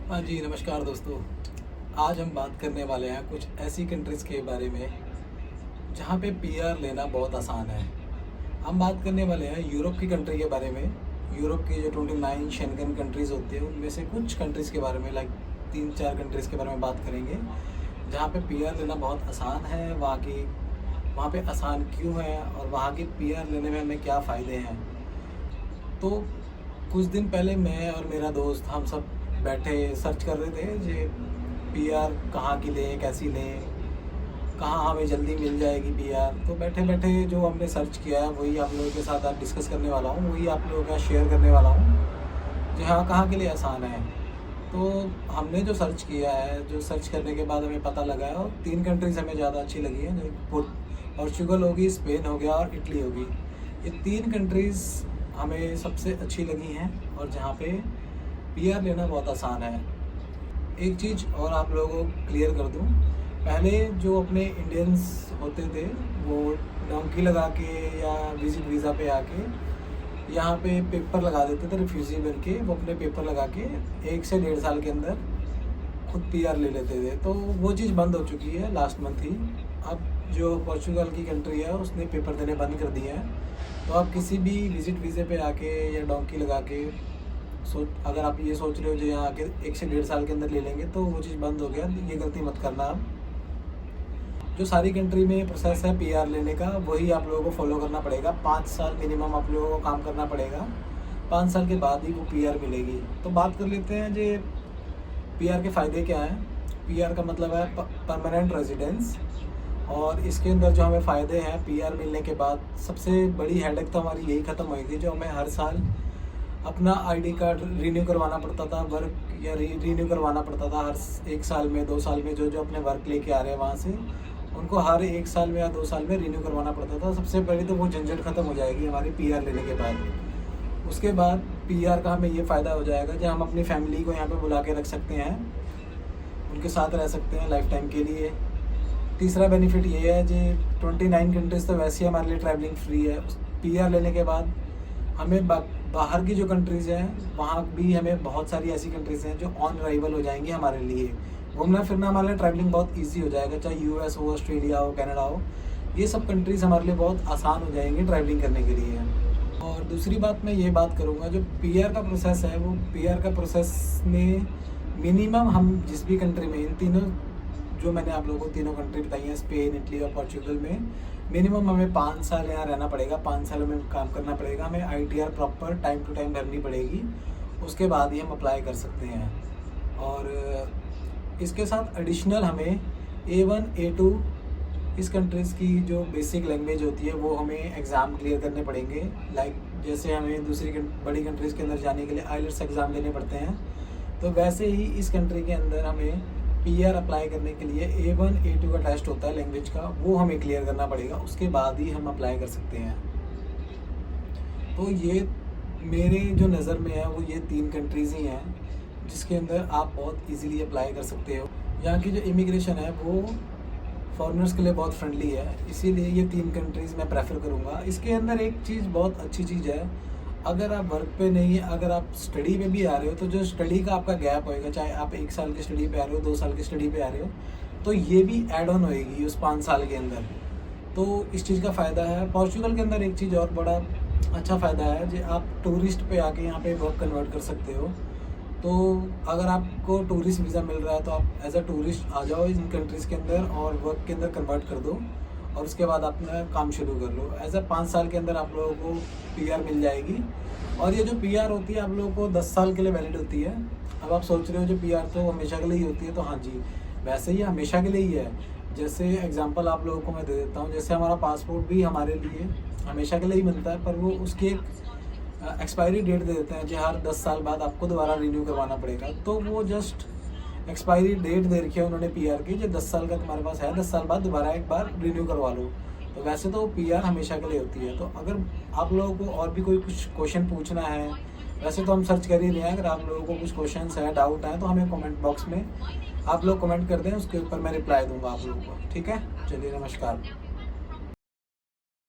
हाँ जी, नमस्कार दोस्तों। आज हम बात करने वाले हैं कुछ ऐसी कंट्रीज़ के बारे में जहाँ पे पीआर लेना बहुत आसान है। हम बात करने वाले हैं यूरोप की कंट्री के बारे में। यूरोप की जो 29 शेंगन कंट्रीज़ होती है उनमें से कुछ कंट्रीज़ के बारे में, लाइक 3-4 कंट्रीज़ के बारे में बात करेंगे जहाँ पे पीआर लेना बहुत आसान है। वहाँ पे आसान क्यों है और वहाँ की पीआर लेने में हमें क्या फ़ायदे हैं। तो कुछ दिन पहले मैं और मेरा दोस्त हम सब बैठे सर्च कर रहे थे जे पीआर कहाँ की लें, कैसी लें, कहाँ हमें जल्दी मिल जाएगी पीआर। तो बैठे बैठे जो हमने सर्च किया है वही आप लोगों के साथ आज डिस्कस करने वाला हूँ, वही आप लोगों का शेयर करने वाला हूँ जी। हाँ, कहाँ के लिए आसान है। तो हमने जो सर्च किया है, जो सर्च करने के बाद हमें पता लगा है, और 3 कंट्रीज़ हमें ज़्यादा अच्छी लगी हैं, जो पोर्चुगल होगी, स्पेन हो गया और इटली होगी। ये 3 कंट्रीज़ हमें सबसे अच्छी लगी हैं और जहाँ पे पीआर लेना बहुत आसान है। एक चीज़ और आप लोगों को क्लियर कर दूँ, पहले जो अपने इंडियंस होते थे वो डोंकी लगा के या विजिट वीज़ा पे आके यहाँ पे पेपर लगा देते थे, रिफ्यूजी बन के वो अपने पेपर लगा के 1 से 1.5 साल के अंदर खुद पीआर ले लेते थे। तो वो चीज़ बंद हो चुकी है लास्ट मंथ ही। अब जो पोर्चुगल की कंट्री है उसने पेपर देने बंद कर दिए हैं। तो आप किसी भी विजिट वीज़े पे आके या डोंकी लगा के अगर आप ये सोच रहे हो जो यहाँ आके 1 से 1.5 साल के अंदर ले लेंगे, तो वो चीज़ बंद हो गया। ये गलती मत करना आप। जो सारी कंट्री में प्रोसेस है पीआर लेने का वही आप लोगों को फॉलो करना पड़ेगा। 5 साल मिनिमम आप लोगों को काम करना पड़ेगा। 5 साल के बाद ही वो पीआर मिलेगी। तो बात कर लेते हैं जे पीआर के फ़ायदे क्या हैं। पीआर का मतलब है परमानेंट रेजिडेंस, और इसके अंदर जो हमें फ़ायदे हैं पीआर मिलने के बाद, सबसे बड़ी हेडेक तो हमारी यही ख़त्म होएगी जो हमें हर साल अपना आईडी कार्ड रीन्यू करवाना पड़ता था, वर्क या रीन्यू करवाना पड़ता था हर 1 साल में, 2 साल में। जो अपने वर्क लेके आ रहे हैं वहाँ से उनको हर 1 साल में या 2 साल में रीन्यू करवाना पड़ता था। सबसे पहले तो वो झंझट ख़त्म हो जाएगी हमारी पीआर लेने के बाद। उसके बाद पीआर का हमें ये फ़ायदा हो जाएगा जो हम अपनी फैमिली को यहाँ पे बुला के रख सकते हैं, उनके साथ रह सकते हैं लाइफ टाइम के लिए। तीसरा बेनिफिट ये है जी 29 कंट्रीज़ तो वैसे ही हमारे लिए ट्रैवलिंग फ्री है। पीआर लेने के बाद हमें बाहर की जो कंट्रीज़ हैं वहाँ भी हमें बहुत सारी ऐसी कंट्रीज़ हैं जो ऑन अराइवल हो जाएंगी हमारे लिए। घूमना फिरना हमारे लिए ट्रैवलिंग बहुत इजी हो जाएगा, चाहे यूएस हो, ऑस्ट्रेलिया हो, कनाडा हो। ये सब कंट्रीज़ हमारे लिए बहुत आसान हो जाएंगी ट्रैवलिंग करने के लिए। और दूसरी बात मैं ये बात करूँगा, जो पीआर का प्रोसेस है वो पीआर का प्रोसेस में मिनिमम हम जिस भी कंट्री में, इन तीनों जो मैंने आप लोगों को तीनों कंट्री बताई हैं, स्पेन, इटली और पोर्चुगल में, मिनिमम हमें 5 साल यहाँ रहना पड़ेगा। 5 साल में काम करना पड़ेगा। हमें ITR proper time to time भरनी पड़ेगी। उसके बाद ही हम अप्लाई कर सकते हैं। और इसके साथ एडिशनल हमें A1 A2 इस कंट्रीज़ की जो बेसिक लैंग्वेज होती है वो हमें एग्ज़ाम क्लियर करने पड़ेंगे। लाइक जैसे हमें दूसरी बड़ी कंट्रीज़ के अंदर जाने के लिए आइलेट्स एग्ज़ाम देने पड़ते हैं, तो वैसे ही इस कंट्री के अंदर हमें पीआर अप्लाई करने के लिए A1 A2 का टेस्ट होता है लैंग्वेज का, वो हमें क्लियर करना पड़ेगा। उसके बाद ही हम अप्लाई कर सकते हैं। तो ये मेरे जो नज़र में है वो ये 3 कंट्रीज़ ही हैं जिसके अंदर आप बहुत इजीली अप्लाई कर सकते हो। यहाँ की जो इमिग्रेशन है वो फॉरेनर्स के लिए बहुत फ्रेंडली है, इसीलिए ये 3 कंट्रीज़ मैं प्रेफर करूँगा। इसके अंदर एक चीज़ बहुत अच्छी चीज़ है, अगर आप वर्क पे नहीं, अगर आप स्टडी पे भी आ रहे हो, तो जो स्टडी का आपका गैप होएगा, चाहे आप 1 साल की स्टडी पे आ रहे हो, 2 साल की स्टडी पे आ रहे हो, तो ये भी ऐड ऑन होएगी उस 5 साल के अंदर। तो इस चीज़ का फ़ायदा है। पोर्चुगल के अंदर एक चीज़ और बड़ा अच्छा फ़ायदा है जो आप टूरिस्ट पे आके यहाँ पे वर्क कन्वर्ट कर सकते हो। तो अगर आपको टूरिस्ट वीज़ा मिल रहा है तो आप एज अ टूरिस्ट आ जाओ इन कंट्रीज़ के अंदर और वर्क के अंदर कन्वर्ट कर दो, और उसके बाद अपना काम शुरू कर लो। एज अ 5 साल के अंदर आप लोगों को पीआर मिल जाएगी। और ये जो पीआर होती है आप लोगों को 10 साल के लिए वैलिड होती है। अब आप सोच रहे हो जो पीआर तो हमेशा के लिए ही होती है, तो हाँ जी, वैसे ही हमेशा के लिए ही है। जैसे एग्जांपल आप लोगों को मैं दे देता हूँ, जैसे हमारा पासपोर्ट भी हमारे लिए हमेशा के लिए ही बनता है, पर वो उसकी एक एक्सपायरी डेट दे देते हैं जो हर 10 साल बाद आपको दोबारा रिन्यू करवाना पड़ेगा। तो वो जस्ट एक्सपायरी डेट दे रखी है उन्होंने पीआर की, जो 10 साल का तुम्हारे पास है, 10 साल बाद दोबारा एक बार रिन्यू करवा लो। तो वैसे तो पीआर हमेशा के लिए होती है। तो अगर आप लोगों को और भी कोई कुछ क्वेश्चन पूछना है, वैसे तो हम सर्च कर ही रहे हैं, अगर आप लोगों को कुछ क्वेश्चन है, डाउट है, तो हमें कमेंट बॉक्स में आप लोग कमेंट कर दें, उसके ऊपर मैं रिप्लाई दूंगा आप लोगों को। ठीक है, चलिए, नमस्कार।